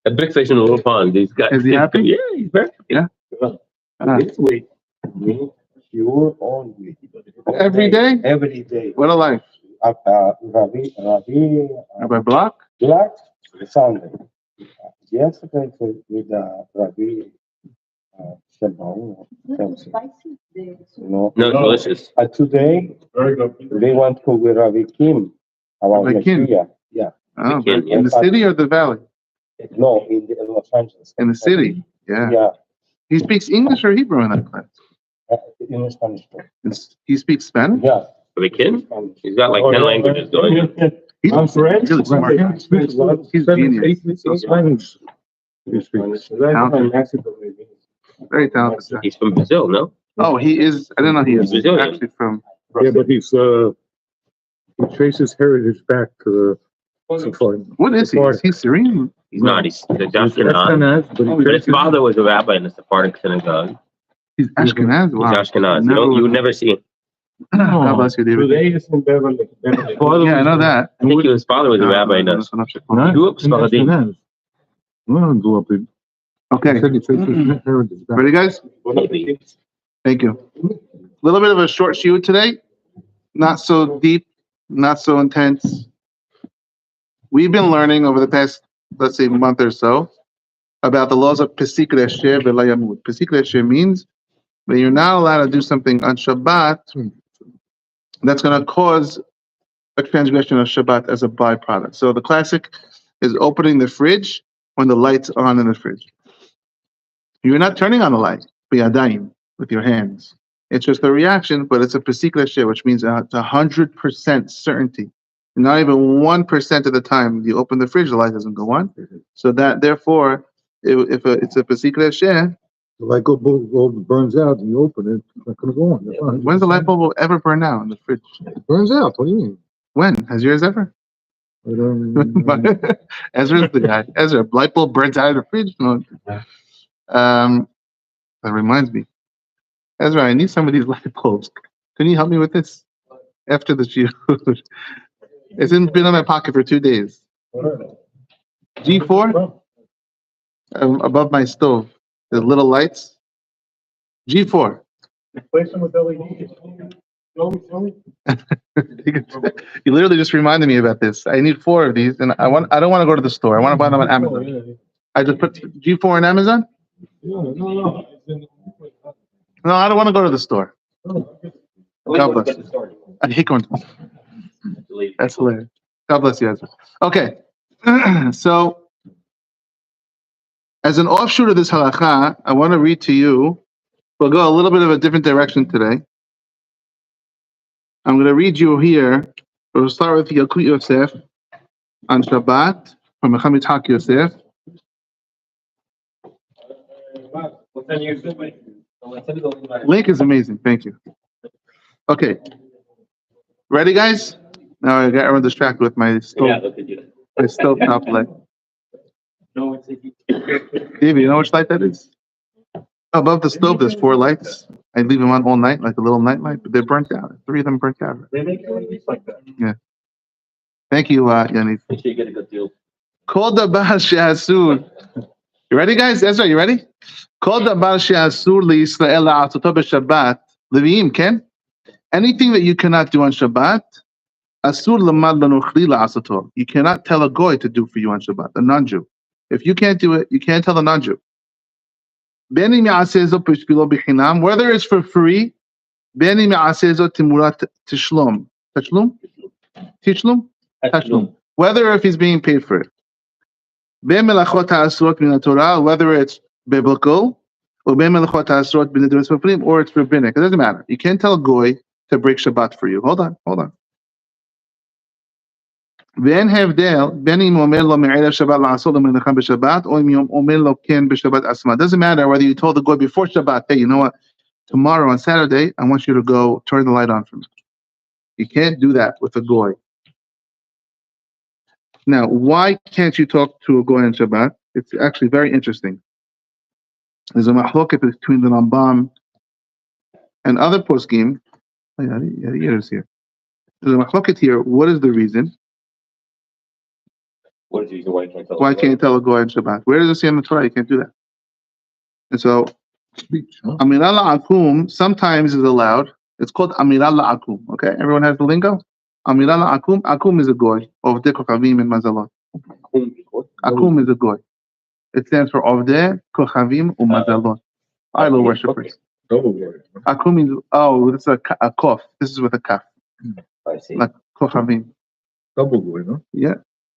A big fish in a little pond. These guys. Is he happy? Yeah, he's very happy. Yeah. This way, me, pure only. Every day? Every day. What a life. Rabbi Block? Black, Sunday. Yesterday with Rabbi Shabbat. No, delicious. Today, they want to with Rabbi Kim about Rabbi Kim? Mashiach. Yeah. Oh, Kim, in the city or the valley? No, in Los Angeles. In the city. Yeah. Yeah. He speaks English or Hebrew in that class? In Spanish. He speaks Spanish? Yeah. The kid? He's got like 10 languages going. I'm French. Really smart. He's genius. Very talented guy. He's from Brazil, no? Oh, he is. I didn't know he is. He's Brazilian. Actually from. Yeah, but he traces heritage back to the Safari. What is he? Is he Syrian? He's not. He's the Ashkenaz. But his father was a rabbi in the Sephardic synagogue. He's Ashkenaz? Wow. He's Ashkenaz. You would never see him. God bless you, David. Today is in Beverly. Yeah, I know that. I think his father was a rabbi in the Sephardim. Okay. Ready, guys? Maybe. Thank you. A little bit of a short shoot today. Not so deep, not so intense. We've been learning over the past, let's say, month or so about the laws of pesik, resheh, ve'layamut. Pesik, resheh means that you're not allowed to do something on Shabbat that's going to cause a transgression of Shabbat as a byproduct. So the classic is opening the fridge when the light's on in the fridge. You're not turning on the light, biyadayim, with your hands. It's just a reaction, but it's a pesik resheh, which means it's 100% certainty. Not even 1% of the time you open the fridge, the light doesn't go on. So that, therefore, if it's a pesik resheh, The light bulb burns out and you open it, it's not going to go on. When's the light bulb ever burn out in the fridge? It burns out. What do you mean? When? Has yours ever? Ezra's the guy. Ezra, light bulb burns out of the fridge? No. That reminds me. Ezra, I need some of these light bulbs. Can you help me with this? After the shoot. It's been in my pocket for 2 days. G4? Above my stove. The little lights. G4. Replace them with LEDs. You literally just reminded me about this. I need 4 of these, and I don't want to go to the store. I want to buy them on Amazon. I just put G4 on Amazon? No. No, I don't want to go to the store. God bless you. I hate going to the store. That's hilarious. God bless you, Ezra. Okay. So, as an offshoot of this halacha, I want to read to you. We'll go a little bit of a different direction today. I'm going to read you here. We'll start with Yalkut Yosef on Shabbat from Mechamet Hak Yosef. Link is amazing. Thank you. Okay. Ready, guys? Now I got everyone distracted with my stove. Yeah, look at you. My stove top light. Davey, you know which light that is? Above the stove, there's 4 lights. I leave them on all night, like a little night light, but they're burnt out. 3 of them burnt out. They make LEDs like that. Yeah. Thank you, Yaniv. Make sure you get a good deal. Kol davar she'asur. You ready, guys? Ezra, you ready? Kol davar she'asur liYisrael la'asoto b'Shabbat. Leviim, Ken? Anything that you cannot do on Shabbat, asur lamad lanochli la'asoto. You cannot tell a goy to do for you on Shabbat, a non-Jew. If you can't do it, you can't tell a non-Jew. Whether it's for free, whether if he's being paid for it. Whether it's biblical, or it's rabbinic. It doesn't matter. You can't tell a goy to break Shabbat for you. Hold on. Doesn't matter whether you told the goy before Shabbat, hey, you know what? Tomorrow on Saturday, I want you to go turn the light on for me. You can't do that with a goy. Now, why can't you talk to a goy on Shabbat? It's actually very interesting. There's a mahloket between the Rambam and other poskim. There's a mahloket here. What is the reason? What is he? So why can't tell? Why can't you tell a goy on Shabbat? Where does it say in the Torah you can't do that? And so, Amirah la'akum sometimes is allowed. It's called Amirah la'akum. Okay, everyone has the lingo. Amirah la'akum. Akum is a goy. Ovdei kochavim and mazalot. Akum is a goy. It stands for Ovdei kochavim umazalot. Idol worshippers. Akum means it's a kof. This is with a kaf. I see. Like kochavim. Double goy, no? Yeah.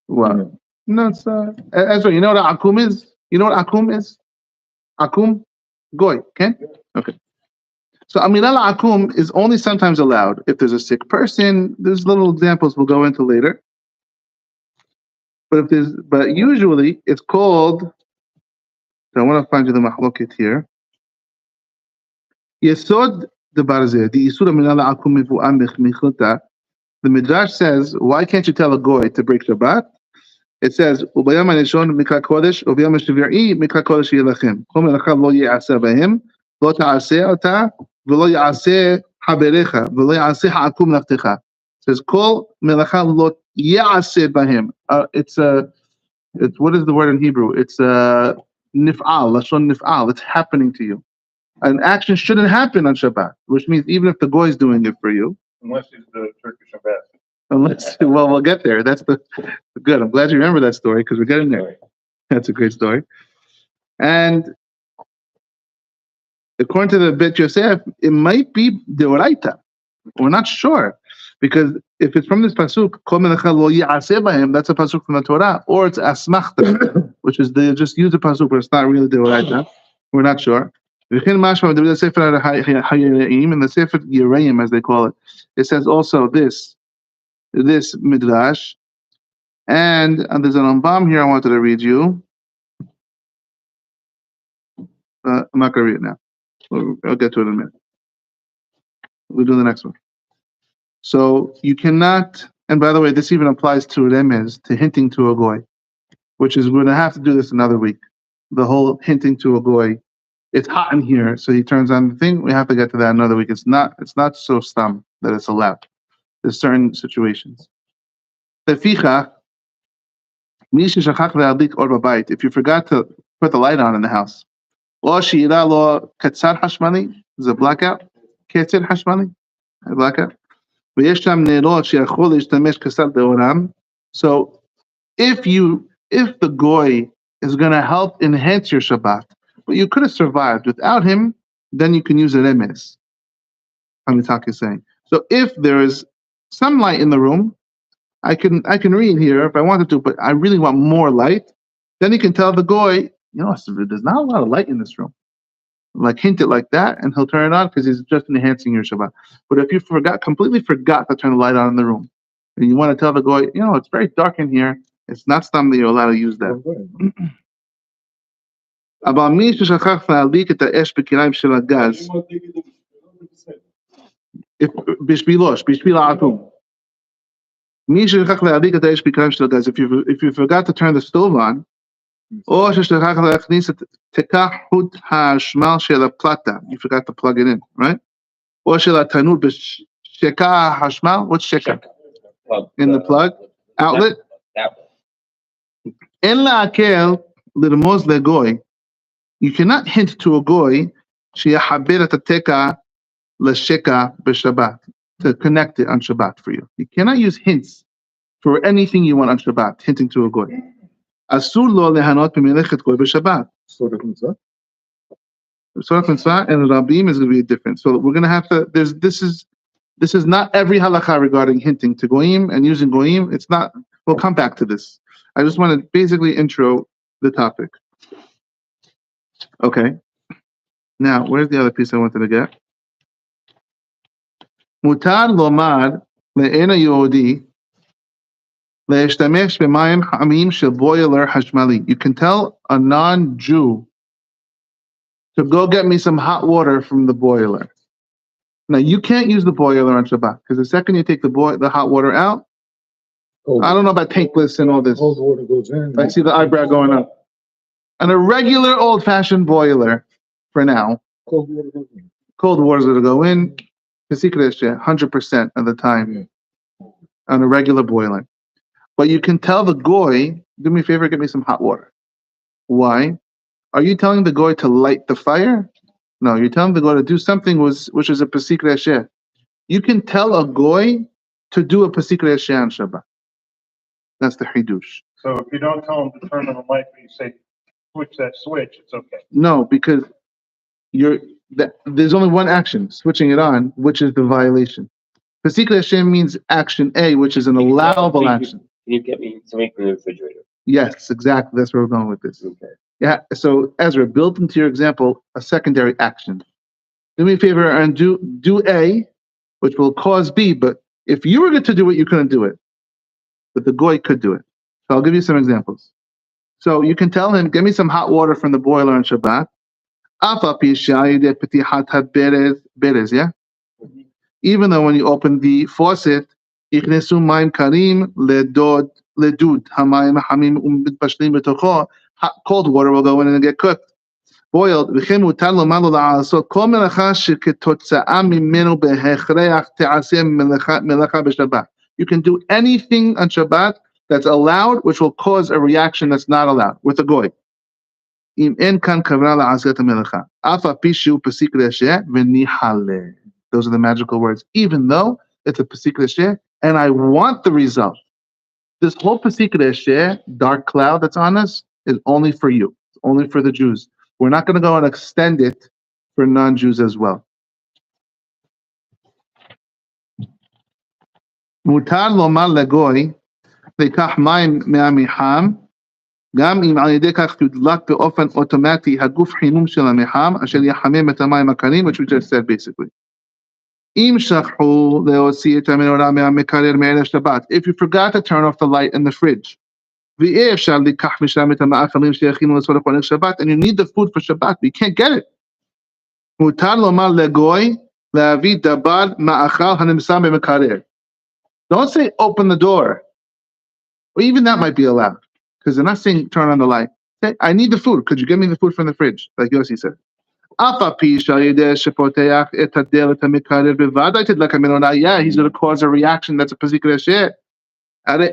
Well, no, it's Ezra. You know what akum is? You know what akum is? Akum, goy. Okay. Okay. So Amirah la'akum is only sometimes allowed if there's a sick person. There's little examples we'll go into later. But usually it's called. So I want to find you the mahloket here. Yesod the barzeh, the isur Amirah la'akum mifu'an b'chmichuta. The Midrash says, why can't you tell a goy to break Shabbat? It says, "Ubayam hanishon mikra kodesh, ubayam hashvi'i mikra kodesh yelachem. Kol melacha lo ya'aseh b'hem, lo ta'aseh ota, v'lo ya'aseh haberecha, v'lo ya'aseh ha'akum lachtecha." It says, "Kol melacha lo ya'aseh b'hem." It's what is the word in Hebrew? It's nif'al, lashon nif'al. It's happening to you. An action shouldn't happen on Shabbat, which means even if the goy is doing it for you. Unless he's the Turkish ambassador. We'll get there. That's the good. I'm glad you remember that story because we're getting there. That's a great story. And according to the Bet Yosef, it might be deoraita. We're not sure because if it's from this pasuk, that's a pasuk from the Torah, or it's asmachta, which is they just use the pasuk, but it's not really deoraita. We're not sure. In the Sefer Yerushalayim, as they call it, it says also this midrash, and there's an Rambam here I wanted to read you. I'm not going to read it now. I'll get to it in a minute. We'll do the next one. So you cannot, and by the way, this even applies to remez, to hinting to a goy, which is we're going to have to do this another week. The whole hinting to a goy. It's hot in here, so he turns on the thing. We have to get to that another week. It's not so stam that it's allowed. There's certain situations. If you forgot to put the light on in the house, is a blackout. A blackout. So if the goy is going to help enhance your Shabbat, but you could have survived without him, then you can use an emes. Hamitaki is saying. So if there is some light in the room, I can read here if I wanted to, but I really want more light. Then you can tell the goy, there's not a lot of light in this room. Like hint it like that, and he'll turn it on because he's just enhancing your Shabbat. But if you completely forgot to turn the light on in the room, and you want to tell the goy, it's very dark in here, it's not something that you're allowed to use that. אבל מי ששכח להדליק את האש בכיריים של הגז, בשביל העקום. מי ששכח להדליק את האש בכיריים של הגז, if you forgot to turn the stove on, או ששכח להכניס את תקע חוט השמל של הפלטה, you forgot to plug it in, right? או של התנור בשקע השמל, what's שקע? In the plug, outlet. אין להקל לרמוז לגוי, you cannot hint to a goy שיחבר את התקע לשקע בשבת, to connect it on Shabbat for you. You cannot use hints for anything you want on Shabbat, hinting to a goy. אסור לו ליהנות ממלאכת גוי בשבת. Sort of mitzvah and Rabim is going to be different. So we're going to have to. This is not every halacha regarding hinting to goyim and using goyim. It's not. We'll come back to this. I just want to basically intro the topic. Okay. Now, where's the other piece I wanted to get? Mutar lomar le'ena yehudi le'eshtamesh b'mayim hamim shel boiler hashmali. You can tell a non-Jew to go get me some hot water from the boiler. Now, you can't use the boiler on Shabbat because the second you take the hot water out, I don't know about tankless and all this. Cold water goes in. I see the eyebrow going up. And a regular old-fashioned boiler, for now. Cold water goes in. Cold water's going to go in. Pesik resheh, 100% of the time on a regular boiler. But you can tell the goy do me a favor, get me some hot water. Why? Are you telling the goy to light the fire? No, you're telling the goy to do something which is a pesik resheh. You can tell a goy to do a pesik resheh on Shabbat. That's the hidush. So if you don't tell them to turn on the light, but you say switch that switch, it's okay. No, because there's only one action, switching it on, which is the violation. Pesik resheh means action A, which is an allowable action. Can you get me something from the refrigerator? Yes, exactly. That's where we're going with this. Okay. Yeah. So Ezra, build into your example a secondary action. Do me a favor and do A, which will cause B. But if you were to do it, you couldn't do it. But the goy could do it. So I'll give you some examples. So you can tell him, give me some hot water from the boiler on Shabbat. Yeah. Even though when you open the faucet, cold water will go in and get cooked. Boiled. You can do anything on Shabbat that's allowed, which will cause a reaction that's not allowed with a goy. Those are the magical words. Even though it's a pesik resheh, and I want the result. This whole pesik resheh, dark cloud that's on us, is only for you. It's only for the Jews. We're not going to go and extend it for non-Jews as well. Mutar lomar legoy, lekach mayim me'amiham, גם אם על ידי כך תודלק באופן אוטומטי הגוף חימום של המחם, אשר יחמם את המים הקרים, which we just said basically. אם שכחו להוציא את המנורה מהמקרר מערב שבת, if you forgot to turn off the light in the fridge, ואי אפשר לקח משם את המאכלים שיכינו לצורך עונג שבת, and you need the food for Shabbat, but you can't get it. מותר לומר לגוי להביא דבר מאכל הנמצא במקרר. Don't say open the door. Or even that might be allowed. Because they're not saying turn on the light. Say, I need the food. Could you give me the food from the fridge? Like Yossi said. Yeah, he's going to cause a reaction that's a pesik resheh. I'm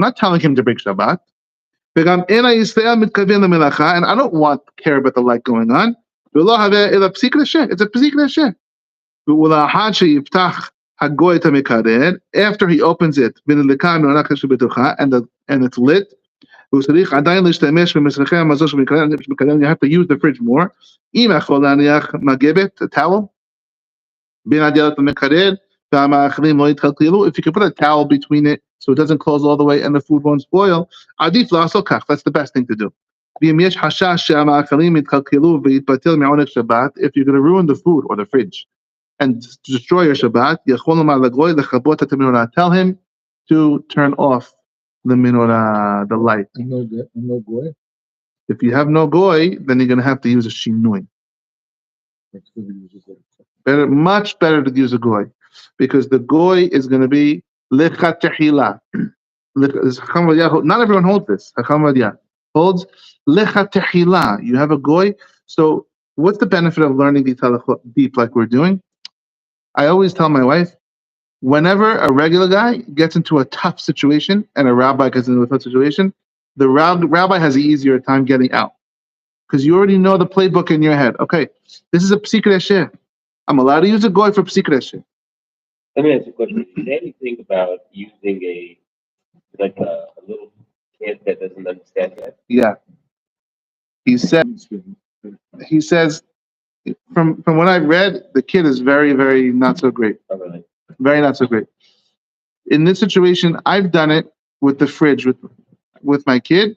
not telling him to break Shabbat. And I don't care about the light going on. It's a pesik resheh. After he opens it, and it's lit, you have to use the fridge more. A towel. If you can put a towel between it so it doesn't close all the way and the food won't spoil, that's the best thing to do. If you're going to ruin the food or the fridge and destroy your Shabbat, tell him to turn off the menorah, the light. No goy. If you have no goy, then you're going to have to use a shinui. Better, much better to use a goy, because the goy is going to be lechatehila. Not everyone holds this. Chacham Vadia holds lechatehila. You have a goy. So what's the benefit of learning these halachot deep like we're doing? I always tell my wife, whenever a regular guy gets into a tough situation and a rabbi gets into a tough situation, the rabbi has an easier time getting out. Because you already know the playbook in your head. Okay, this is a pesik resheh. I'm allowed to use a goy for pesik resheh. Let me ask you a question. Did anything about using a little kid that doesn't understand yet? Yeah. He says, from what I've read, the kid is very, very not so great. Oh, really? Very not so great. In this situation, I've done it with the fridge with my kid,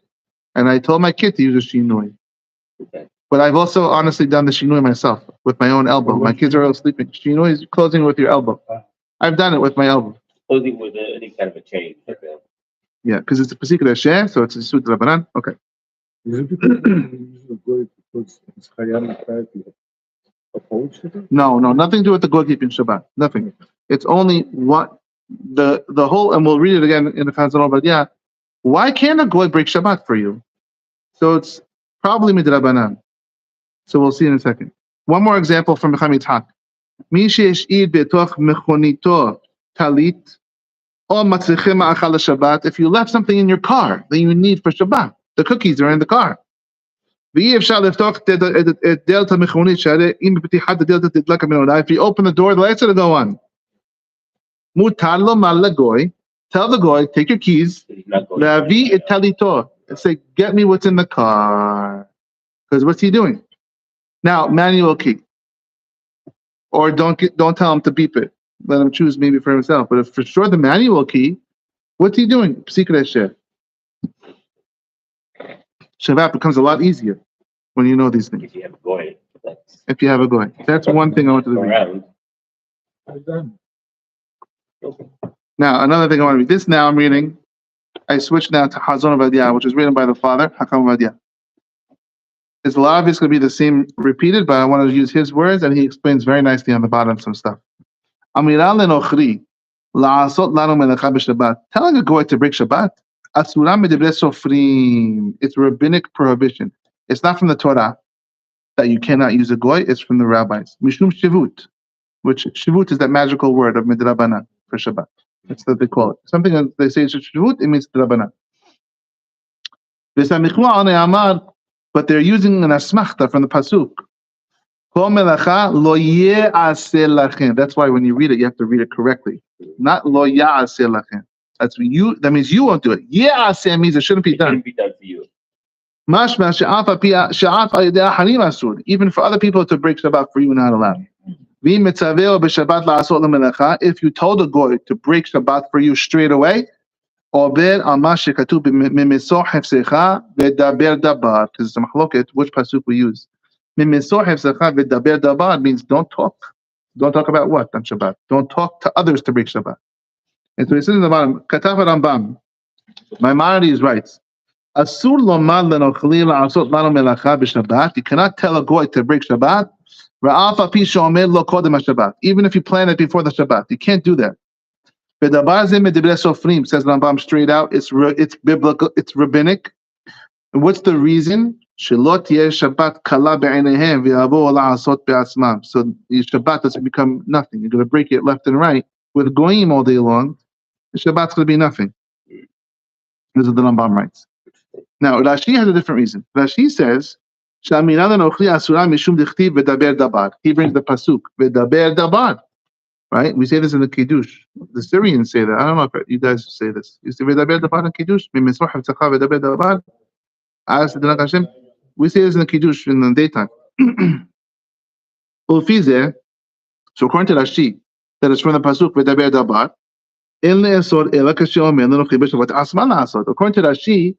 and I told my kid to use a shinui. Okay. But I've also honestly done the shinui myself with my own elbow. My kids are all sleeping. Shinui is closing with your elbow. I've done it with my elbow. Closing with any kind of a chain. Okay. Yeah, because it's a pesik resheh, so it's a sut rabbanan. Okay. No, nothing to do with the goy keeping Shabbat. Nothing. It's only what the whole, and we'll read it again in the Chazon, but yeah, why can't a goy break Shabbat for you? So it's probably midrabanan. So we'll see in a second. One more example from Chacham Yitzhak. Mi she'esh'id betoch mechonito talit Or matzrichim ma'achal Shabbat. If you left something in your car that you need for Shabbat, the cookies are in the car. If you open the door, the lights are going to go on. Tell the goy, take your keys, and say, get me what's in the car. Because what's he doing? Now, manual key. Or don't tell him to beep it. Let him choose maybe for himself. But if for sure the manual key, what's he doing? Pesik resheh. Shabbat becomes a lot easier when you know these things. If you have a goy, That's one thing I wanted to read. around. Now, another thing I want to read. This now I'm reading. I switched now to Hazon Ovadia, which is written by the father, Hakam Ovadia. It's a lot of it's going to be the same repeated, but I wanted to use his words, and he explains very nicely on the bottom some stuff. Amiral lenochri la'asot lanu melacha b'Shabbat. Telling a goy to break Shabbat. Asura medivrei sofrim. It's rabbinic prohibition. It's not from the Torah that you cannot use a goy. It's from the rabbis. Mishum shivut, which shivut is that magical word of midrabanan for Shabbat. That's what they call it. Something that they say is shivut, it means midrabanan. But they're using an asmachta from the pasuk. That's why when you read it, you have to read it correctly. Not lo ya'aseh lachem. That's you. That means you won't do it. Ya'aseh means it shouldn't be done. It shouldn't be done for you. Even for other people to break Shabbat, for you not allowed. If you told a goy to break Shabbat for you straight away, because it's a machloket, which pasuk we use. Means don't talk. Don't talk about what on Shabbat? Don't talk to others to break Shabbat. And so he says in the bottom, Katav Rambam, Maimonides writes, Asur lomad lenochli la'asot lanu melacha b'Shabbat. You cannot tell a goy to break Shabbat. Ra'af api she'omer lo kodem haShabbat. Even if you plan it before the Shabbat, you can't do that. V'dabar ze medivrei sofrim, says Rambam straight out. It's biblical. It's rabbinic. And what's the reason? Shelot yeh Shabbat kala be'eineihem v'yavo la'asot be'atzmam. So your Shabbat doesn't become nothing. You're going to break it left and right with goyim all day long. The Shabbat's going to be nothing. This is what the Rambam writes. Now, Rashi has a different reason. Rashi says, he brings the pasuk, v'daber dabar. Right? We say this in the Kiddush. The Syrians say that. I don't know if you guys say this. You say v'daber dabar in Kiddush? We say this in the Kiddush in the daytime. So according to Rashi, that is from the pasuk, v'daber dabar. According to Rashi,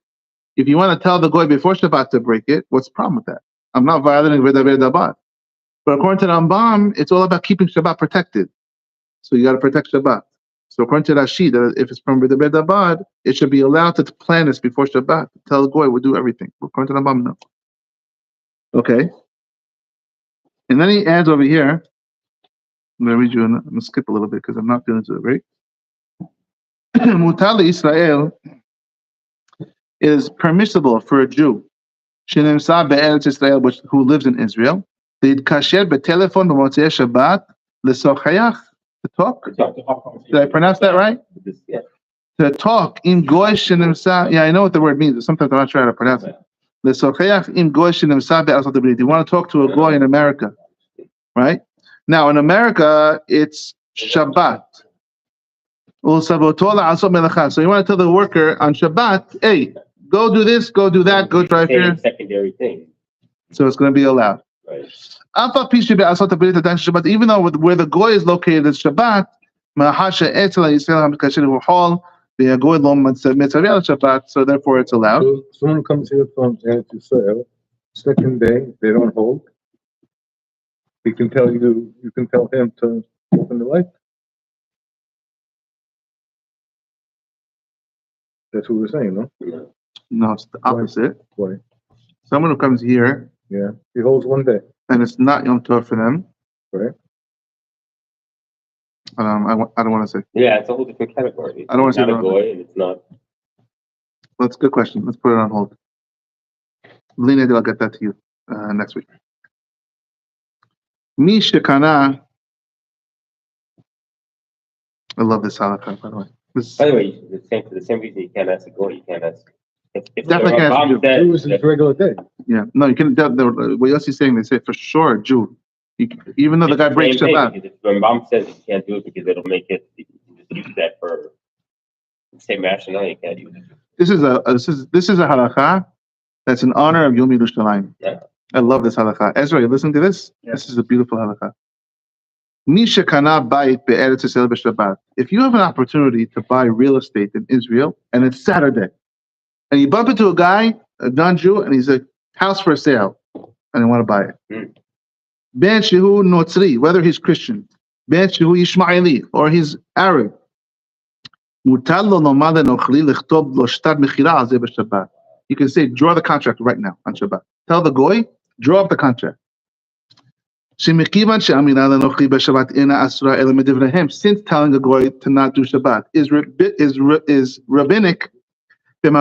if you want to tell the goy before Shabbat to break it, what's the problem with that? I'm not violating v'daber dabar. But according to Rambam, it's all about keeping Shabbat protected. So you got to protect Shabbat. So according to Rashi, that if it's from v'daber dabar, it should be allowed to plan this before Shabbat. Tell the goy we'll do everything. But according to Rambam, no. Okay. And then he adds over here. I'm going to read you. I'm going to skip a little bit because I'm not feeling to it, right? Mutar Israel is permissible for a Jew who lives in Israel. Did kasher betelefon b'motzei Shabbat l'sochayach, to talk. Did I pronounce that right? Yeah. To talk in goy shenimsa. Yeah, I know what the word means, but sometimes I'm not sure how to pronounce it. L'sochayach in goy shenimsa be'asot habrit. You want to talk to a goy in America, right? Now in America it's Shabbat. So you want to tell the worker on Shabbat, hey, go do this, go do that, go drive here. Secondary thing. So it's going to be allowed. Right. Even though where the goy is located is Shabbat, so therefore it's allowed. So someone comes here from Eretz Yisrael, second day, they don't hold. He can tell you can tell him to open the light. That's what we're saying, no? No, it's the opposite. Why? Someone who comes here, Yeah, he holds one day. and it's not Yom Tov for them. Right. I don't want to say. Yeah, it's a whole different category. I don't want to It's say not a goy, and it's not. That's a good question. Let's put it on hold. Lena, I'll get that to you next week. Mishakana. I love this halacha, by the way. By the way, for the same reason you can't ask a goy, you can't ask. If Definitely can't ask a Rambam says Jew is his regular day. Yeah, no, you can. What Yossi's saying, they say for sure, Jew. Even though the guy breaks Shabbat. Because if Rambam says you can't do it because it'll make it, you can just use that for the same rationale. You can't use it. This is a halacha that's in honor of Yom Yerushalayim. Yeah. I love this halacha. Ezra, you listen to this? Yeah. This is a beautiful halacha. If you have an opportunity to buy real estate in Israel and it's Saturday, and you bump into a guy, a non-Jew, and he's a house for sale, and you want to buy it. Ben Shehu Notzri, whether he's Christian, Ben Shehu Ishmaeli, or he's Arab. You can say, draw the contract right now on Shabbat. Tell the goy, draw up the contract. Since telling the goy to not do Shabbat is rabbinic, in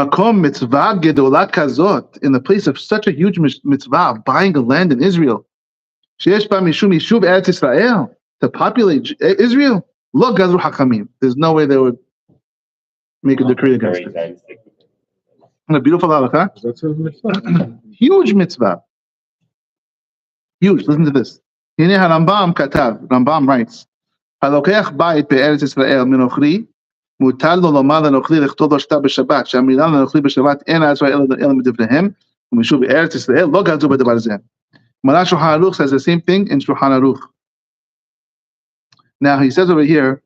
the place of such a huge mitzvah of buying a land in Israel, to populate Israel, there's no way they would make a decree against it. And a beautiful halacha. That's a mitzvah. Huge mitzvah. Huge. Listen to this. Rambam writes, "Halokech bayit be'eretz Yisrael min ochri, mutar lo lomar lenochri lechtot lo shtar b'Shabbat, she'amira lenochri b'Shabbat en ha'Yisrael el midivrehem, u'mishu be'eretz Yisrael lo gazu b'davar zeh." Gemara Shulchan Aruch says the same thing in Shulchan Aruch. Now he says over here,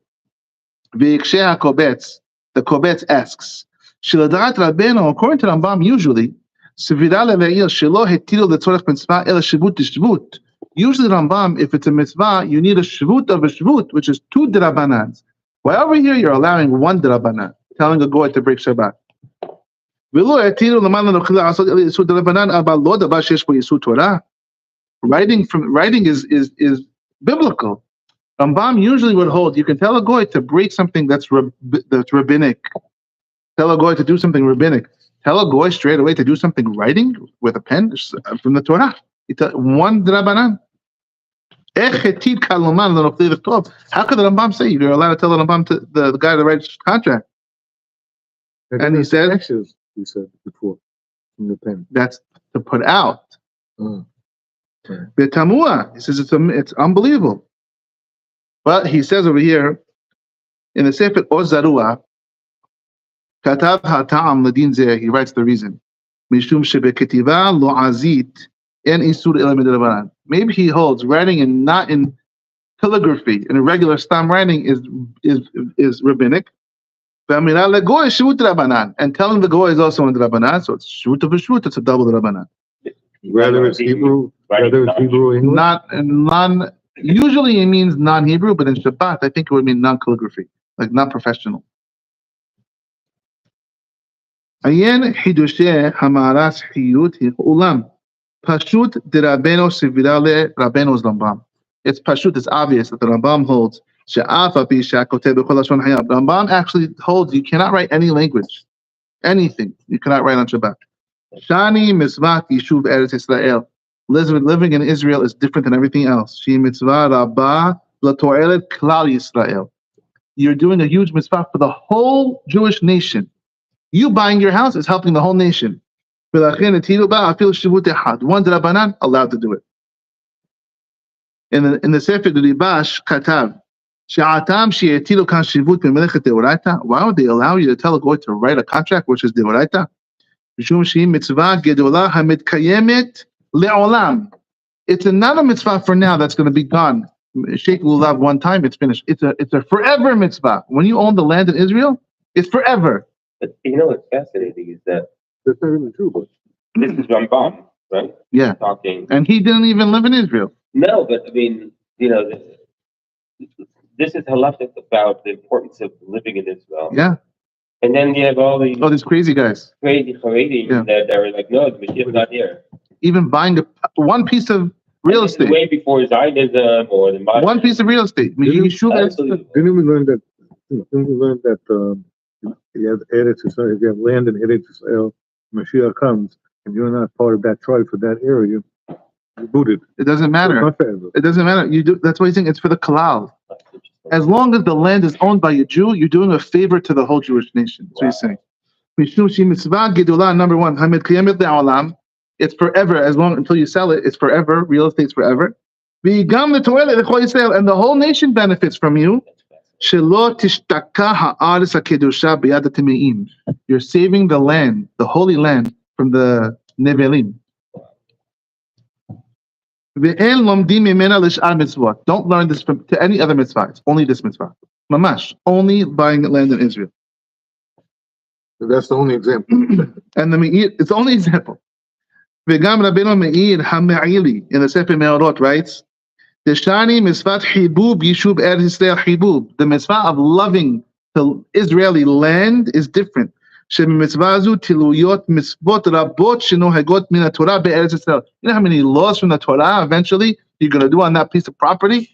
"V'yiksheh ha'kobetz," the kobetz asks, "Shiladat Rabbeinu," according to Rambam, usually, "Sevira le'le'il shelo hetilu letzorech mitzvah el shivut t'shvut." Usually, Rambam, if it's a mitzvah, you need a shvut of a shvut, which is 2 drabanans. While over here, you're allowing 1 drabanan, telling a goy to break Shabbat. Writing is biblical. Rambam usually would hold, you can tell a goy to break something that's rabbinic. Tell a goy to do something rabbinic. Tell a goy straight away to do something writing with a pen from the Torah. 1 drabanan. How could the Rambam say you're allowed to tell the Rambam to the guy to write contract? And he said, Ashes, he said before, from the pen. That's to put out. Okay. Betamua, he says it's unbelievable. But he says over here in the Sefer Ozarua, Katav Hatam Ladin Zeh, he writes the reason. Mishum Shebeketiva Lo Azit En Isur Elamid. Maybe he holds writing and not in calligraphy, in a regular stam writing is rabbinic. And telling the goy is also in the Rabbanan, so it's shvut of a shvut, it's a double Rabbanan. Whether it's Hebrew, English. Usually it means non-Hebrew, but in Shabbat I think it would mean non-calligraphy, like not professional. Ayen Hidusheh Hamaras Hiyut Ulam. Pashut de Rabbeinu Sivirale Rabbeinu's Rambam. It's Pashut, it's obvious that the Rambam holds. Rambam actually holds you cannot write any language. Anything. You cannot write on Shabbat. Shani Mitzvah Yishuv Eretz Israel. Living in Israel is different than everything else. She Mitzvah Rabbah Lato'elet Klal Yisrael. You're doing a huge mitzvah for the whole Jewish nation. You buying your house is helping the whole nation. One Drabanan allowed to do it. In the Sefer Ribash Katav, why would they allow you to tell a goy to write a contract which is deoraita? It's not a mitzvah for now that's going to be gone. Sheikh will have one time, it's finished. It's a forever mitzvah. When you own the land in Israel, it's forever. But you know what's fascinating is that That's not even true, but this is Rambam, right? Yeah. Talking. And he didn't even live in Israel. No, but I mean, this is halachic about the importance of living in Israel. Yeah. And then you have all these crazy guys. Crazy Haredim that are like, no, the Mashiach's not here. Even buying one piece of real estate. Way before Zionism or the modern. One piece of real estate. Didn't we learn that? You have Eretz Yisrael, if you have land in Eretz Yisrael, Mashiach comes, and you're not part of that tribe for that area, you're booted. It doesn't matter. It's not forever. It doesn't matter. You do. That's why you think it's for the kalal. As long as the land is owned by a Jew, you're doing a favor to the whole Jewish nation. That's what he's saying. Number one, it's forever. As long until you sell it, it's forever. Real estate's forever. And the whole nation benefits from you. You're saving the land, the holy land, from the Nevelim. Don't learn this to any other mitzvah. It's only this mitzvah. Mamash. Only buying land in Israel. So that's the only example. And the Me'ir, it's the only example. V'gam Rabbeinu Me'ir HaMe'ili in the Sefer Me'orot writes, Deshani mitzvat hibub yishub Eretz Yisrael hibub. The mitzvah of loving the Israeli land is different. Shemitzvazu tiluyot mitzvot rabot shenohagot min haTorah be'Eretz Yisrael. You know how many laws from the Torah eventually you're going to do on that piece of property?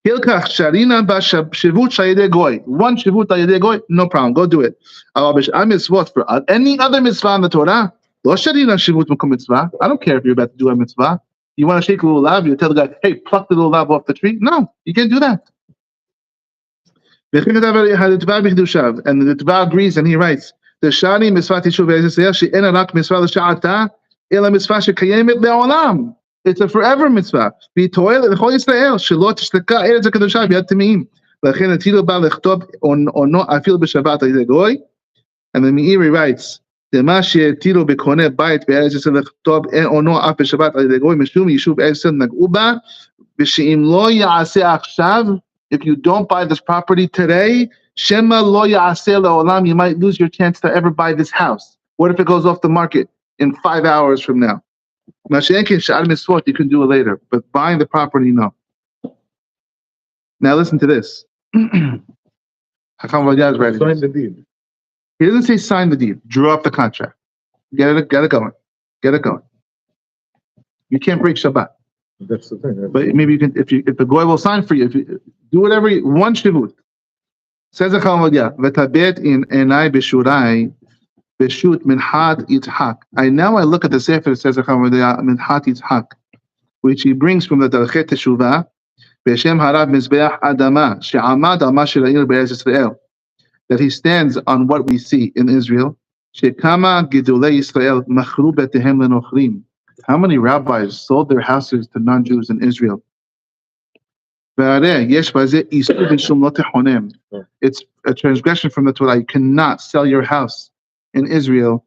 Hilkach sharina b'shivut shayidei goy. One shivut shayidei goy, no problem, go do it. Mitzvot for any other mitzvah in the Torah, lo sharina shivut mekom mitzvah. I don't care if you're about to do a mitzvah. You want to shake a lulav, you tell the guy, hey, pluck the lulav off the tree. No, you can't do that. And the Tva agrees and he writes, the Shani mitzvah tishuv Yisrael she'ena rak mitzvah l'sha'ata ela mitzvah she'kayemet le'olam. It's a forever mitzvah. V'toel l'chol Yisrael she'lo tishtaka eretz hakadoshah b'yad tamim. L'chen atilu ba l'chtob ono afil b'shabbat al yedei goy. And the Meiri writes, דמה שהטילו בקונה בית בארץ ישראל לכתוב אין עונו אף בשבת על ידי גוי משום יישוב ארץ ישראל נגעו בה ושאם לא יעשה עכשיו, if you don't buy this property today, שמא לא יעשה לעולם, you might lose your chance to ever buy this house. What if it goes off the market in 5 hours from now? מה שאין כן שאר מצוות, you can do it later, but buying the property, no. Now listen to this. Hakam Vadia is writing. Sign the deed. He doesn't say sign the deed, draw up the contract. Get it going. Get it going. You can't break Shabbat. That's the thing. But maybe you can, if the goy will sign for you, if you do whatever one shivut. Says the Chavadia, V'tabet in enai b'shurai b'shut minhat yitzhak. Now I look at the sefer, says the Chavadia, minhat yitzhak, which he brings from the Darchet Teshuvah, b'shem harav mizbeach adama, she'amad al ma shira'ir be'ez Yisrael. That he stands on what we see in Israel. Shekama Gidulei Yisrael machru betehem lenochrim. How many rabbis sold their houses to non-Jews in Israel? It's a transgression from the Torah. You cannot sell your house in Israel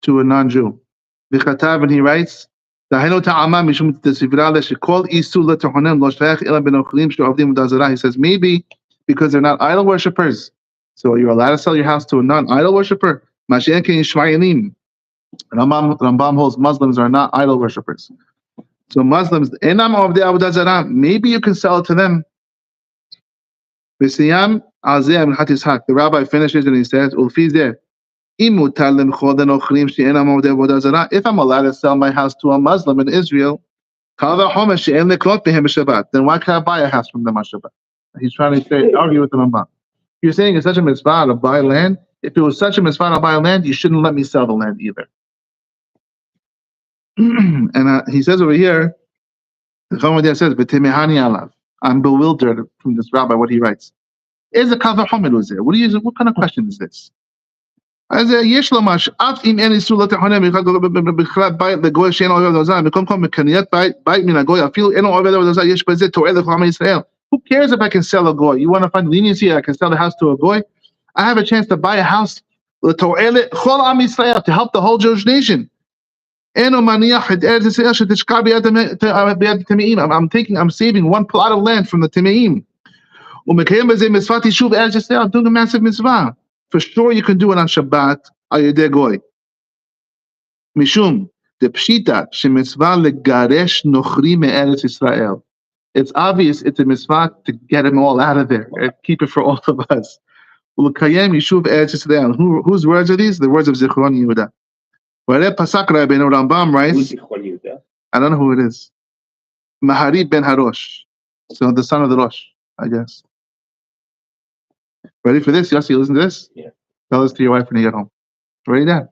to a non-Jew. And he writes, he says maybe because they're not idol worshippers. So you're allowed to sell your house to a non-idol worshiper. Rambam holds Muslims are not idol worshippers. So Muslims, maybe you can sell it to them. The rabbi finishes and he says, if I'm allowed to sell my house to a Muslim in Israel, then why can't I buy a house from them on Shabbat? He's trying to argue with the Rambam. You're saying it's such a mitzvah to buy land. If it was such a mitzvah to buy land, you shouldn't let me sell the land either. And he says over here, the Chavadia says, I'm bewildered from this rabbi, what he writes. Is a kavah homed was there? What kind of question is this? I say, yesh lamash, af im en isul latahonem, b'chlab bayit legoy she'en oved ozah, b'kom kom mekaniyat bayit min agoy, afil en oved ozah, yesh bazeh toreh l'chol Yisrael. Who cares if I can sell a goy? You want to find leniency? I can sell the house to a goy. I have a chance to buy a house to help the whole Jewish nation. I'm saving one plot of land from the Timeim. I'm doing a massive mitzvah. For sure, you can do it on Shabbat. Mishum the pshita shemitzvah legaresh nochri me'eretz Yisrael. It's obvious it's a mitzvah to get them all out of there and keep it for all of us. Whose words are these? The words of Zichron Yehuda. Rambam writes, I don't know who it is. Mahari ben Harosh. So the son of the Rosh, I guess. Ready for this? Yossi, listen to this? Yeah. Tell this to your wife when you get home. Ready, Dad?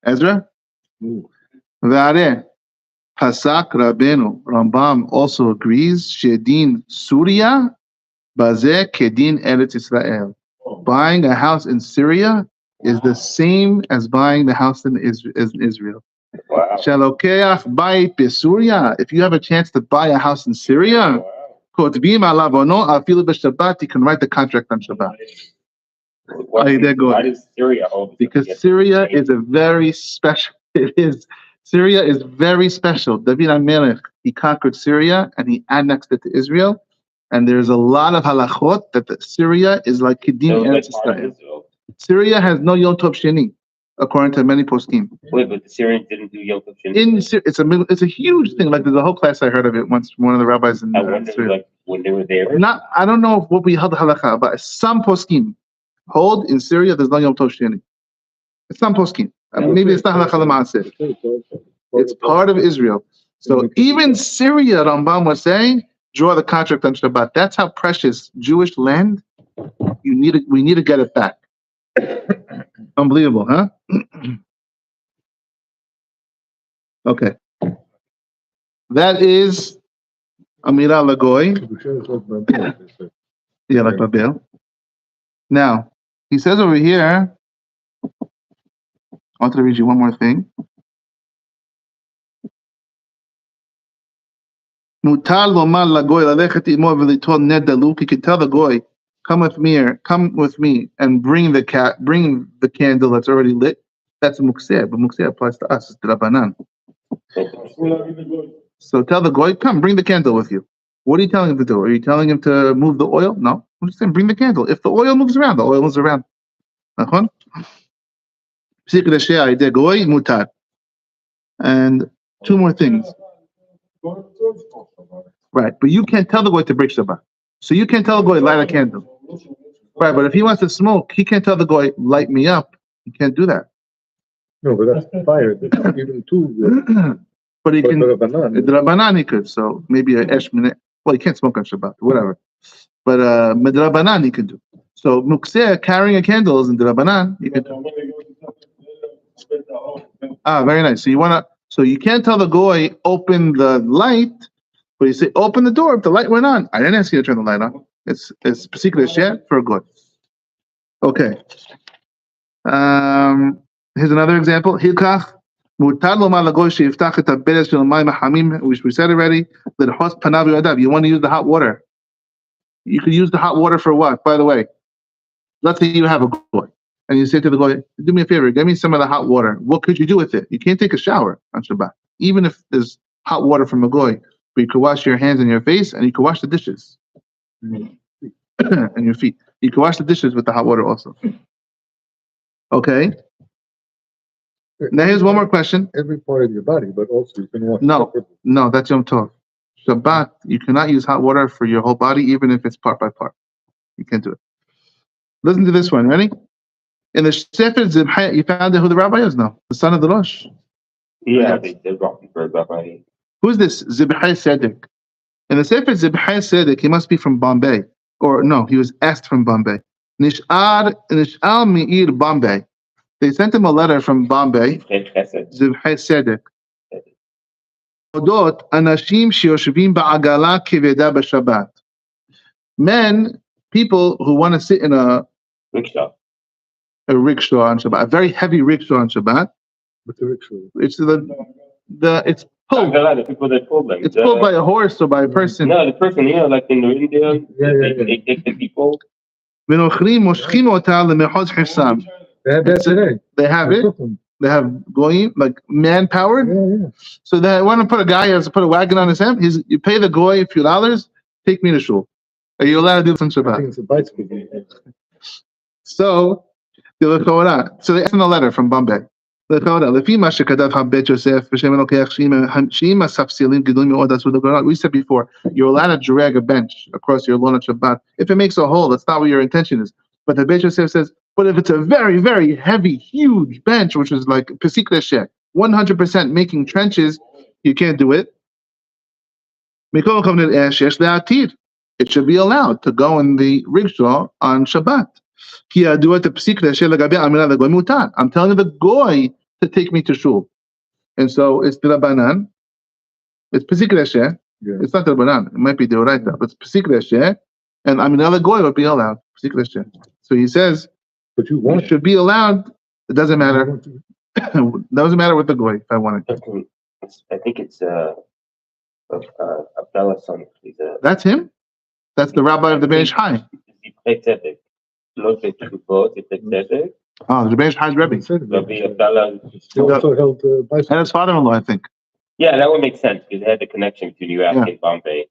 Ezra? V'areh. Pasak Rabbeinu, Rambam also agrees, Shedin Surya, Bazeh Kedin Eretz Israel. Buying a house in Syria is the same as buying the house in Israel. Wow. Shalokeach Bayit Besuria. If you have a chance to buy a house in Syria, Kotvim alav ono afilu b'Shabbat, you can write the contract on Shabbat. Why does Syria hold? Because Syria is a very special. It is. Syria is very special. David HaMelech, he conquered Syria and he annexed it to Israel. And there's a lot of halachot that Syria is like Kedin Eretz Israel. Syria has no Yom Tov Sheni, according to many poskim. Wait, but the Syrians didn't do Yom Tov Sheni? It's a huge thing. Like there's a whole class I heard of it once. One of the rabbis in Syria. Like when they were there. I don't know what we held halacha, but some poskim hold in Syria there's no Yom Tov Sheni. It's some poskim. Maybe it's not halacha l'maaseh. It's part of Israel. So even Syria, Rambam was saying, draw the contract on Shabbat. That's how precious Jewish land. We need to get it back. Unbelievable, huh? Okay. That is Amira Lagoy. Yeah, like Babel. Now, he says over here, I wanted to read you one more thing. Mutar lomar lagoy lalechet imo v'litol ned daluk. You could tell the goy, come with me, and bring the candle that's already lit. That's mukseh, but mukseh applies to us. It's drabanan. So tell the goy, come, bring the candle with you. What are you telling him to do? Are you telling him to move the oil? No, I'm just saying bring the candle. If the oil moves around, the oil moves around. Pesik resheh ayde goy mutar. And two more things. Right, but you can't tell the goy to break Shabbat. So you can't tell the goy light a candle. Right, but if he wants to smoke, he can't tell the goy light me up. He can't do that. No, but that's fire. That's even too. But he can. The Rabbanan he could. So maybe a esh minute. Well, he can't smoke on Shabbat, whatever. But midrabanan he can do. So mukseh carrying a candle is in drabanan. You can do. Very nice. So you can't tell the goy open the light, but you say open the door if the light went on. I didn't ask you to turn the light on. It's pesik resheh for a goy. Okay. Here's another example. Hilkach mutar lomar lagoy sheyiftach et haberes shel mayim hamim, which we said already. L'chos panav yadav. You want to use the hot water. You could use the hot water for what? By the way, let's say you have a goy. And you say to the goy, do me a favor, give me some of the hot water. What could you do with it? You can't take a shower on Shabbat. Even if there's hot water from a goy, but you could wash your hands and your face, and you could wash the dishes. And your feet. You can wash the dishes with the hot water also. Okay. Now here's one more question. Every part of your body, but also you can wash. No, that's Yom Tov. Shabbat, you cannot use hot water for your whole body, even if it's part by part. You can't do it. Listen to this one. Ready? In the Sefer Zibhai, you found out who the rabbi is now? The son of the Rosh. Yeah, they're wrong for rabbi. Who's this Zibhai Sedek? In the Sefer Zibhai Sedek, he must be from Bombay. Or no, he was asked from Bombay. Nish'ar Me'ir Bombay. They sent him a letter from Bombay. Zibhai Sedek. Odot Anashim Sheyoshvim Ba'agala Kiveda B'Shabbat. Men, people who want to sit in a rickshaw on Shabbat, a very heavy rickshaw on Shabbat. What's a rickshaw? It's it's pulled. It's pulled by a horse or by a person. No, the person here, like in India, they take the people. They have that today. They have it. They have goyim, like man-powered. Yeah. So they want to put a guy who has to put a wagon on his head. You pay the goy a few dollars, take me to shul. Are you allowed to do this on Shabbat? I think it's a bicycle. So they asked him a letter from Bombay. We said before, you're allowed to drag a bench across your lawn on Shabbat. If it makes a hole, that's not what your intention is. But the Beit Yosef says, but if it's a very, very heavy, huge bench, which is like pesik resheh, 100% making trenches, you can't do it. It should be allowed to go in the rickshaw on Shabbat. I'm telling the goy to take me to shul. And so it's the Rabbanan. It's pesik resheh. Yeah. It's not the banan. It might be the oraita, but it's pesik resheh. And another goy would be allowed. Pesik resheh. So he says, But you it want should be allowed. It doesn't matter. It doesn't matter with the goy if I wanted to. I think it's Abdallah's son. That's him? That's the rabbi of the Ben Shai. He played tzedek. Not the two both. He played tzedek. Oh, the Ben Shai's Rebbe. Rabbi Abdallah. He also held bicycle. And his father-in-law, I think. Yeah, that would make sense because they had the connection between Iraq and Bombay.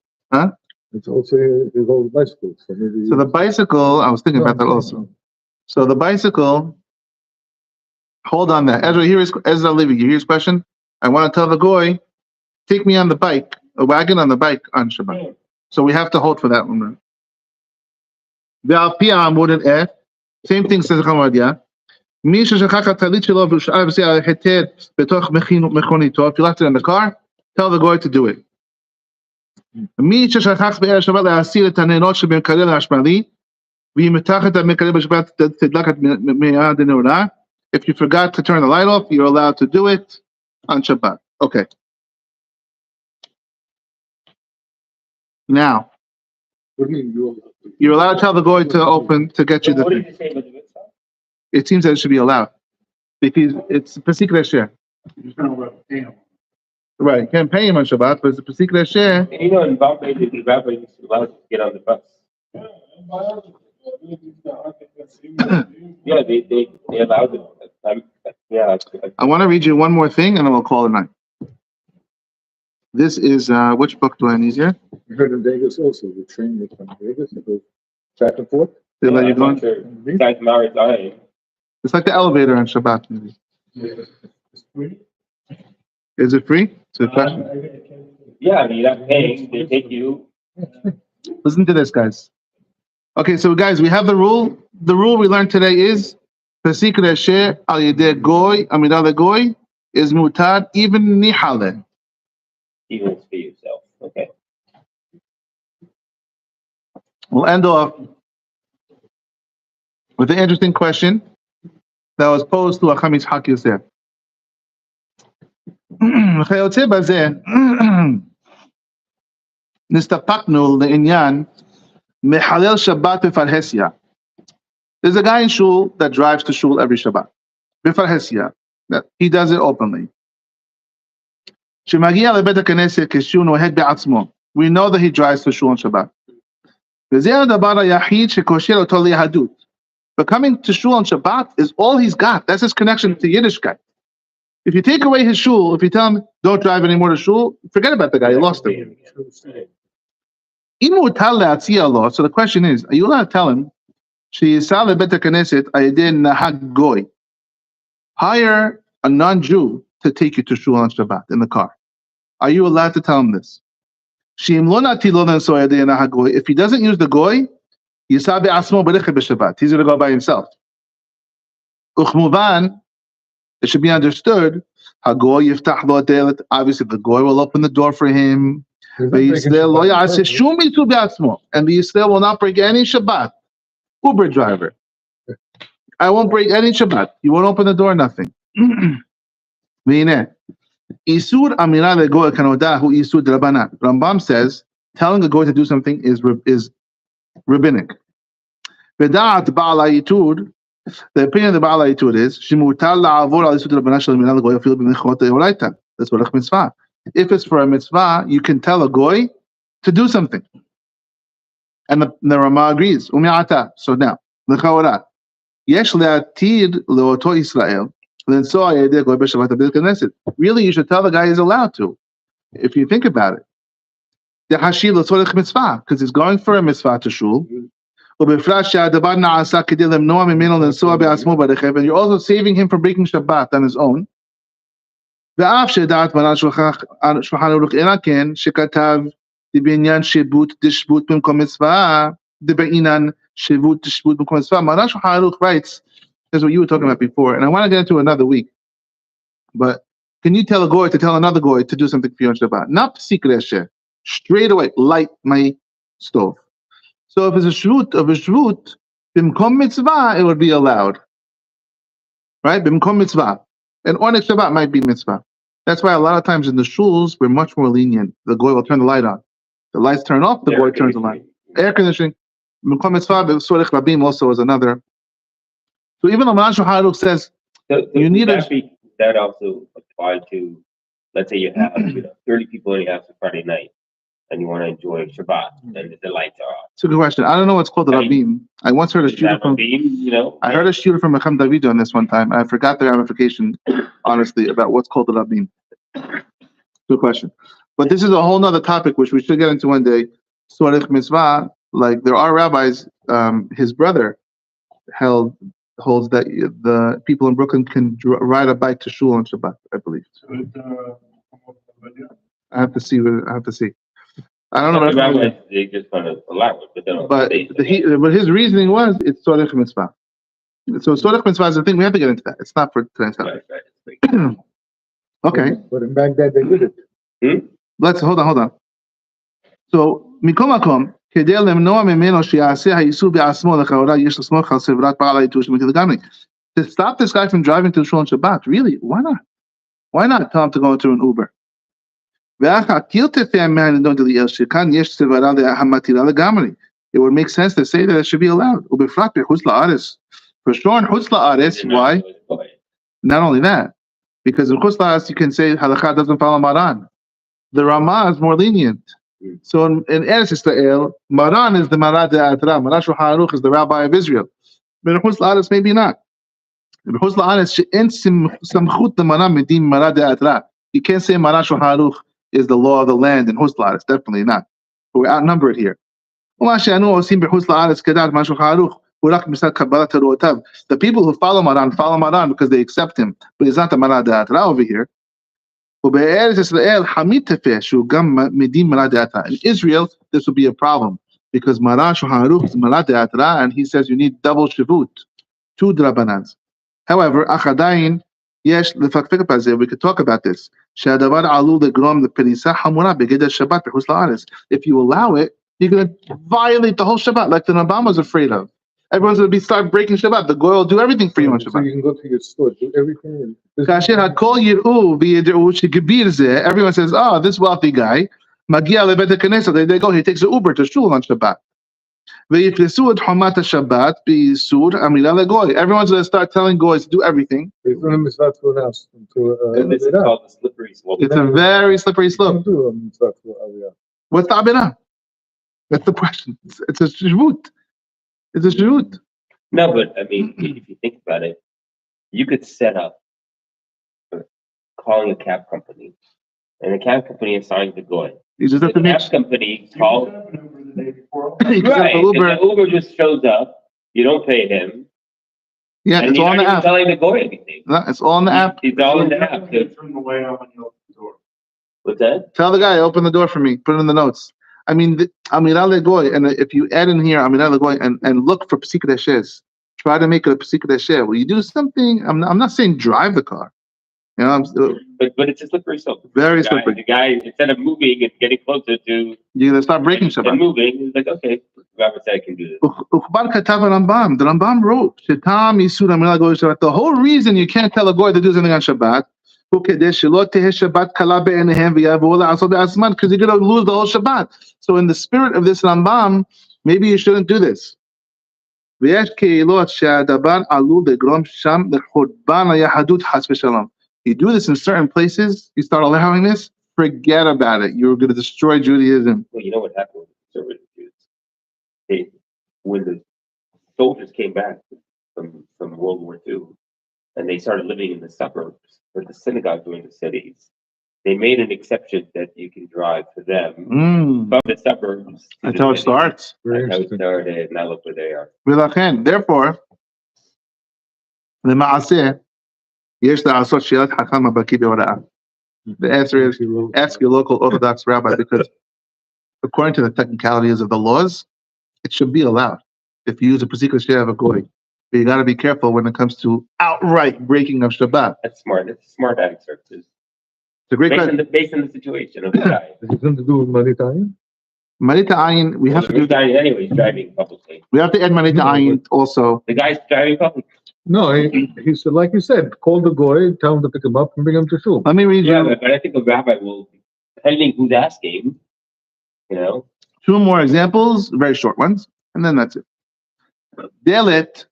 It's also his old bicycle. So maybe. So the bicycle, I was thinking about that also. So the bicycle, hold on there. Ezra Levy, you hear his question? I want to tell the goy, take me on the bike, a wagon on the bike on Shabbat. So we have to hold for that one. Same thing says Chamadia. If you left it in the car, tell the goy to do it. If you forgot to turn the light off, you're allowed to do it on Shabbat. Okay. Now, What do you mean you're allowed to tell the goy to open to get you the What did thing. you say about the mitzvah? It seems that it should be allowed because it's pesik resheh. Right, you can't pay him on Shabbat, but it's a pesik resheh. And in Bombay, the rabbi used to allow us to get on the bus. Yeah, they allowed it. I want to read you one more thing, and then we'll call it a night. This is which book do I need here? I heard in Vegas also, the train that from Vegas, it goes back and forth. They let you go on? Besides maritime. It's like the elevator on Shabbat, maybe. It's free. Is it free? It's a question. Yeah, you're not paying. They take you. Listen to this, guys. Okay, so guys, we have the rule. The rule we learned today is pesik resheh al yedei goy, amida goy, is mutad even nihale. Even for yourself. Okay. We'll end off with an interesting question that was posed to Acham Yitzhak Yosef. וכיוצא בזה, נסתפקנו לעניין מחלל שבת בפרהסיה. There's a guy in shul that drives to shul every Shabbat. בפרהסיה. He does it openly. שמגיע לבית הכנסת כשהוא נוהג בעצמו. We know that he drives to shul on Shabbat. וזה הדבר היחיד שקושר אותו ליהדות. But coming to shul on Shabbat is all he's got. That's his connection to Yiddishkeit. If you take away his shul, if you tell him, don't drive anymore to shul, forget about the guy, you lost him. So the question is, are you allowed to tell him, hire a non-Jew to take you to shul on Shabbat in the car? Are you allowed to tell him this? If he doesn't use the goy, he's going to go by himself. It should be understood. Obviously, the goy will open the door for him. And the Yisrael will not break any Shabbat. Uber driver. I won't break any Shabbat. You won't open the door, nothing. Rambam says, telling a goy to do something is rabbinic. The opinion of the Baal HaYitud is that's what a mitzvah. If it's for a mitzvah, you can tell a goy to do something. And the Rama agrees. So now, really, you should tell the guy he's allowed to, if you think about it. Because he's going for a mitzvah to shul. And you're also saving him from breaking Shabbat on his own. Writes, that's what you were talking about before, and I want to get into another week. But can you tell a goy to tell another goy to do something for you on Shabbat? Not pesik resheh. Straight away, light my stove. So if it's a shvut of a shvut, bimkom mitzvah, it would be allowed. Right? Bimkom mitzvah. And on Shabbat might be mitzvah. That's why a lot of times in the shuls, we're much more lenient. The goy will turn the light on. The lights turn off, the goy turns the light. Air conditioning. Mekom mitzvah b'sorech rabim also is another. So even the Maran Shulchan Aruch says, you need that also apply to, let's say you have 30 people in your house on Friday night, and you want to enjoy Shabbat, and the lights are off. It's a good question. I don't know what's called the Rabim. I once heard a shooter from. I heard a shooter from Mecham David on this one time. I forgot the ramification, honestly, about what's called the Rabim. Good question. But this is a whole nother topic which we should get into one day. Sorech mitzvah, like there are rabbis. His brother holds that the people in Brooklyn can ride a bike to shul on Shabbat. I believe. I have to see. I don't know. They just want to allow it, but they don't. But his reasoning was it's sorech mitzvah. So sorech mitzvah is the thing we have to get into that. It's not for today's topic. Right. Okay. But in Baghdad they did it. Let's hold on. So mikom makom כדי למנוע ממנו שיעשה האיסור בעצמו לכאורה יש לסמוך על סברת בעל היתוש לגמרי. To stop this guy from driving to the shul on Shabbat, really? Why not? Why not tell him to go into an Uber? It would make sense to say that it should be allowed. For sure, in Chutz La'aretz, why? Not only that, because in Chutz La'aretz you can say halacha doesn't follow Maran. The Ramah is more lenient. So in Eretz Yisrael, Maran is the Marad De'atra. Maran Shulchan Aruch is the Rabbi of Israel. But in Chutz La'aretz, maybe not. In Chutz La'aretz, she'en samchut the Maran medim Marad De'atra. You can't say Maran Shulchan Aruch is the law of the land in Chutz La'aretz. Definitely not. But we're outnumbered here. The people who follow Maran because they accept him. But it's not the Marad De'atra over here. In Israel, this will be a problem because Maran Shulchan Aruch is Marad De'atra, and he says you need double shavut, 2 drabanans. However, achadayin yesh lefakfek b'zeh. We could talk about this. She'adavar alul legrom leperisa hamura begeder Shabbat b'chutz la'aretz. If you allow it, you're going to violate the whole Shabbat, like the Rambam was afraid of. Everyone's going to start breaking Shabbat. The goy will do everything for you on Shabbat. So you can go to your store, do everything. Everyone says, oh, this wealthy guy, they go, he takes an Uber to shul on Shabbat. Everyone's going to start telling goys to do everything. It's called the slippery slope. It's a very slippery slope. What's the Abinah? That's the question. It's a shvut. It's a shvut. No, but I mean, if you think about it, you could set up calling a cab company, and the cab company assigns the goy. You just have to the cab company calls. Right, the Uber just shows up. You don't pay him. Yeah, it's all in the app. Telling the goy anything. No, it's all in the app. It's all in the app. Turn the way on when you open the door. What's that? Tell the guy, open the door for me. Put it in the notes. I mean, Amirah Legoy, and if you add in here Amirah Legoy and look for pesik resheh, try to make it a pesik resheh. Will you do something? I'm not saying drive the car. You know, but it's a slippery slope. Very slippery. The guy, instead of moving and getting closer to, you're gonna start breaking Shabbat. And moving, he's like, okay, Robert said I can do this. The Rambam wrote, the whole reason you can't tell a goy to do something on Shabbat, because you're gonna lose the whole Shabbat. So in the spirit of this Rambam, maybe you shouldn't do this. You do this in certain places, you start allowing this, forget about it. You're going to destroy Judaism. Well, you know what happened with conservative Jews? When the soldiers came back from World War II, and they started living in the suburbs, but the synagogues were in the cities, they made an exception that you can drive for them from the suburbs. That's how it starts. That's how it started, now look where they are. Therefore, the ma'aseh, the answer is ask your local Orthodox rabbi, because according to the technicalities of the laws, it should be allowed if you use a pesik resheh of a goy. But you got to be careful when it comes to outright breaking of Shabbat. That's smart. It's a smart answer. It's a great question. Based on the situation of the guy. Is it something to do with Marita Ayin? Marita Ayin, we have to do that anyway. He's driving publicly. We have to add Marita Ayin also. The guy's driving publicly. No, he said, like you said, call the goy, tell him to pick him up and bring him to shul. Let me read Yeah, you but I think a rabbi will, depending who's asking, you know, two more examples, very short ones, and then that's it. Delet,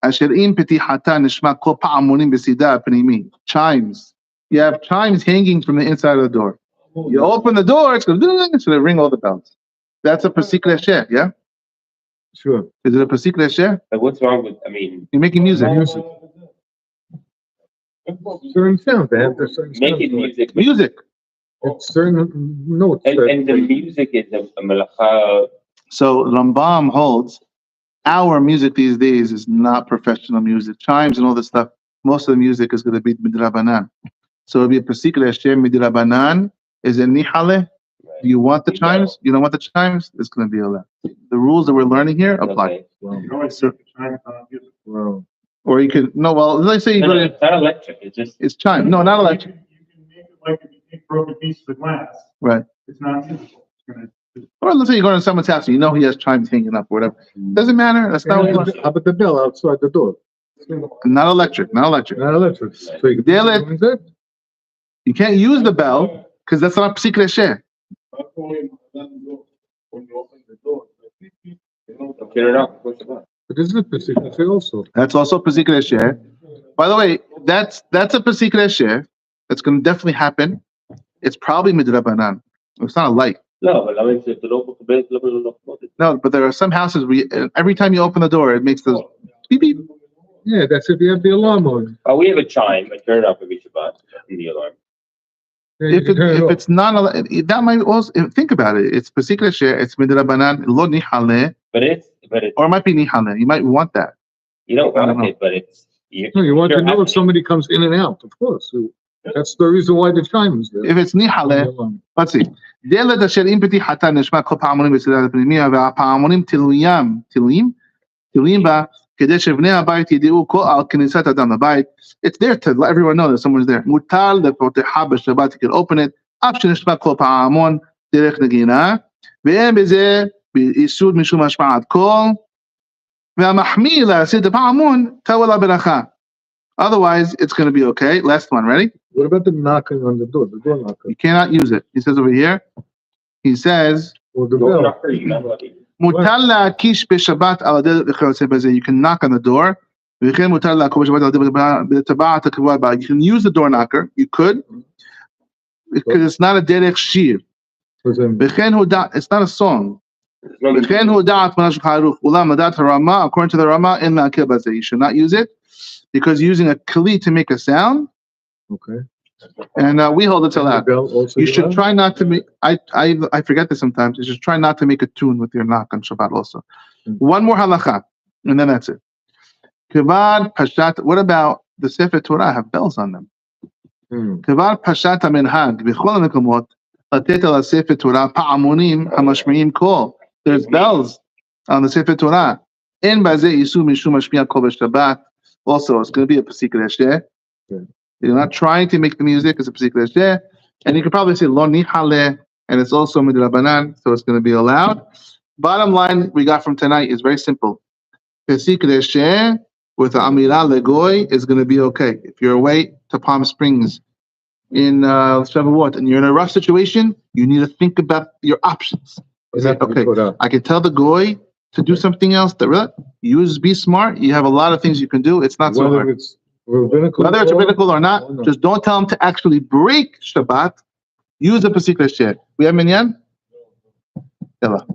asher im petihata nishma kol pa'amonim b'sida pnimi. Chimes. You have chimes hanging from the inside of the door. You open the door, it's going to ring all the bells. That's a pesik resheh, yeah? Sure. Is it a pesik resheh? but what's wrong with, I mean, You're making music. Certain sounds, they have their certain making sounds. music. Music. It's certain notes. And the music is a melacha. So Rambam holds our music these days is not professional music. Chimes and all this stuff, most of the music is going to be midrabanan. So it'll be a pesik resheh midrabanan. Is it nihale? Do you want the chimes? You don't want the chimes? It's going to be allowed. The rules that we're learning here apply. Okay. Wow. You always take the China music. Wow. Or you could, no, well, let's say you No, go no, to, it's not electric, it's just, it's chime. No, not electric. You can make it like if you take broken pieces of glass. Right. It's not musical. It's gonna. Or let's say you go to someone's house and you know he has chimes hanging up or whatever. Doesn't matter. That's not what you want. How about the bell outside the door? Not electric, not electric. Not electric. So you Deal can it. use it? You can't use the bell because that's not pesik resheh. turn it off, push it off. But isn't it specifically also? That's also pesik resheh. By the way, that's a pesik resheh. That's going to definitely happen. It's probably midrabanan. It's not a light. No, but I mean, if the local bed, No, but there are some houses where every time you open the door, it makes those beep beep. Yeah, that's if you have the alarm on. oh, we have a chime, I turn it off every Shabbat, in the alarm. Yeah, you If can turn it off. it's not that might also think about it. It's pesik resheh. It's midrabanan lo nihale, But it's, or it might be nihale. You might want that. you don't I don't want know. it, but it's. No, you want to you're know if happening. somebody comes in and out, of course. So that's the reason why the chime is there. If it's nihale, let's see. דלת אשר אם פתיחתה נשמע כל פעמונים בסדרת הפנימיה והפעמונים תלויים בה כדי שבני הבית ידעו כל על כניסת אדם לבית. It's there to let everyone know that someone's there. מותר לפתחה בשבת, you can open it, אף שנשמע כל פעמון דרך נגינה, ואין בזה ביסוד משום השפעת קול, והמחמיא להסיר את הפעמון תבוא לברכה. Otherwise, it's going to be okay. Last one, ready? What about the knocking on the door knocker? You cannot use it. He says over here, he says, Or the Door bell? knocker, you're not allowed to- מותר להקיש בשבת על הדלת וכיוצא בזה. You can knock on the door. וכן מותר לעקוב בשבת על הדלת בטבעת הקבועה בה. You can use the door knocker. You could. Because it's not a דרך שיר. וכן הוא דעת, it's not a song. וכן הוא דעת מנה שולחן ערוך. אולם לדעת הרמה, according to the רמה, אין להקל בזה. You should not use it. Because using a kli to make a sound. Okay. And we hold it to And the that. bell also You should allowed? try not to make. I forget this sometimes. You should try not to make a tune with your knock on Shabbat also. One more halacha, and then that's it. Kevar pashat. What about the Sefer Torah? Have bells on them. Kevar pashat minhag b'chol hamekomot latet al Sefer Torah pa'amonim hamashmiim kol. There's bells on the Sefer Torah. En bazeh yisu mishum mashmiya kol b'Shabbat. Also, it's going to be a pesik resheh. You're not trying to make the music, it's a pesik resheh. And you can probably say lo nihale, and it's also midrabanan, so it's going to be allowed. Bottom line we got from tonight is very simple. Pesik resheh with the amira legoy is going to be okay. If you're away to Palm Springs in Shavuot and you're in a rough situation, you need to think about your options. Is that okay? I can tell the goy to do something else that really be smart. You have a lot of things you can do. It's not so hard. Whether it's rabbinical or not, just don't tell them to actually break Shabbat. Use a pesik resheh. We have minyan? Yalla.